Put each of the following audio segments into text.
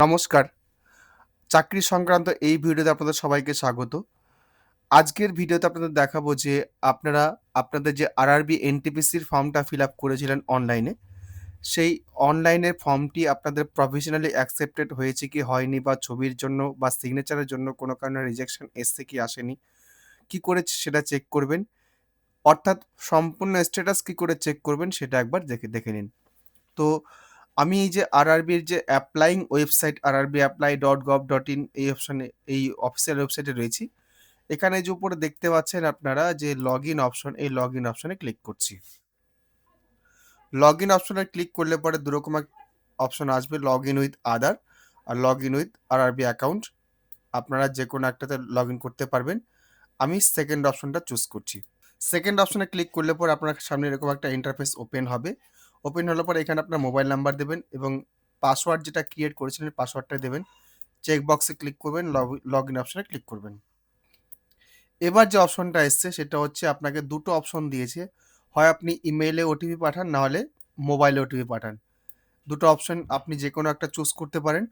নমস্কার। চাকরি সংক্রান্ত এই ভিডিওতে আপনাদের সবাইকে স্বাগত। আজকের ভিডিওতে আপনাদের দেখাবো যে আপনারা আপনাদের যে আরআরবি এনটিপিসির ফর্মটা ফিল আপ করেছিলেন অনলাইনে, সেই অনলাইনের ফর্মটি আপনাদের প্রভিশনালি অ্যাকসেপ্টেড হয়েছে কি হয়নি বা ছবির জন্য বা সিগনেচারের জন্য কোনো কারণে রিজেকশন এসছে কি আসেনি, কি করে সেটা চেক করবেন? অর্থাৎ সম্পূর্ণ স্ট্যাটাস কি করে চেক করবেন সেটা একবার দেখে নিন। তো আমি এই যে আরআরবির যে অ্যাপ্লাইং ওয়েবসাইট rrbapply.gov.in এই অপশনে এই অফিসিয়াল ওয়েবসাইটে রয়েছি। এখানে যে উপরে দেখতে পাচ্ছেন আপনারা যে লগইন অপশন, এই লগইন অপশনে ক্লিক করছি। লগইন অপশনে ক্লিক করলে পরে দুরকম অপশন আসবে, লগইন উইথ আদার আর লগইন উইথ আরআরবি অ্যাকাউন্ট। আপনারা যে কোনো একটাতে লগইন করতে পারবেন। আমি সেকেন্ড অপশনটা চুজ করছি। সেকেন্ড অপশনে ক্লিক করলে পরে আপনার সামনে এরকম একটা ইন্টারফেস ওপেন হবে। ওপেন হলে পরে এখানে আপনার মোবাইল নাম্বার দেবেন এবং পাসওয়ার্ড যেটা ক্রিয়েট করেছিলেন পাসওয়ার্ডটা দেবেন। চেক বক্সে ক্লিক করবেন, লগইন অপশনে ক্লিক করবেন। এবার যে অপশনটা এসছে সেটা হচ্ছে আপনাকে দুটো অপশন দিয়েছে। হয় আপনি ইমেইলে ওটিপি পাঠান, না হলে মোবাইলে ওটিপি পাঠান। দুটো অপশন আপনি যে কোনো একটা চুজ করতে পারেন।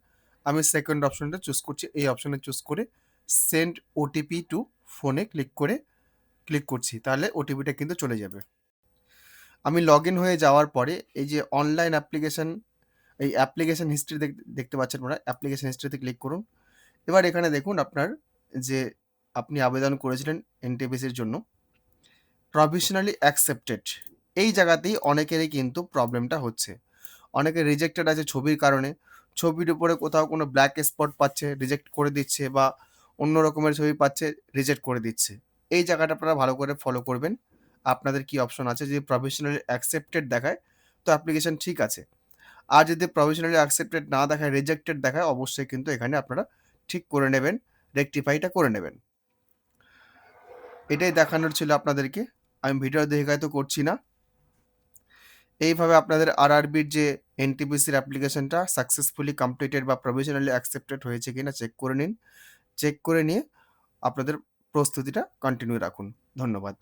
আমি সেকেন্ড অপশনটা চুজ করছি। এই অপশনে চুজ করে সেন্ড ওটিপি টু ফোনে ক্লিক করছি। তাহলে ওটিপিটা কিন্তু চলে যাবে। আমি লগইন হয়ে যাওয়ার পরে এই যে অনলাইন অ্যাপ্লিকেশন, এই অ্যাপ্লিকেশন হিস্ট্রি দেখতে পাচ্ছেন আপনারা। অ্যাপ্লিকেশন হিস্ট্রিতে ক্লিক করুন। এবার এখানে দেখুন আপনার যে আপনি আবেদন করেছিলেন এনটিপিসির জন্য, প্রভিশনালি অ্যাকসেপ্টেড, এই জায়গাতেই অনেকেরই কিন্তু প্রবলেমটা হচ্ছে। অনেকে রিজেক্টেড আছে ছবির কারণে। ছবির উপরে কোথাও কোনো ব্ল্যাক স্পট পাচ্ছে, রিজেক্ট করে দিচ্ছে, বা অন্য রকমের ছবি পাচ্ছে, রিজেক্ট করে দিচ্ছে। এই জায়গাটা আপনারা ভালো করে ফলো করবেন। আপনাদের কি অপশন আছে, যদি প্রভিশনালি অ্যাকসেপ্টেড দেখায় তো অ্যাপ্লিকেশন ঠিক আছে। আর যদি প্রভিশনালি অ্যাকসেপ্টেড না দেখায়, রিজেক্টেড দেখায়, অবশ্যই কিন্তু এখানে আপনারা ঠিক করে নেবেন, রেকটিফাইটা করে নেবেন। এটাই দেখানোর ছিল আপনাদেরকে। আমি ভিডিও দীর্ঘায়িত করছি না। এইভাবে আপনাদের আরআরবির যে এনটিপিসির অ্যাপ্লিকেশনটা সাকসেসফুলি কমপ্লিটেড বা প্রভিশনালি অ্যাকসেপ্টেড হয়েছে কিনা চেক করে নিন। চেক করে নিয়ে আপনাদের প্রস্তুতিটা কন্টিনিউ রাখুন। ধন্যবাদ।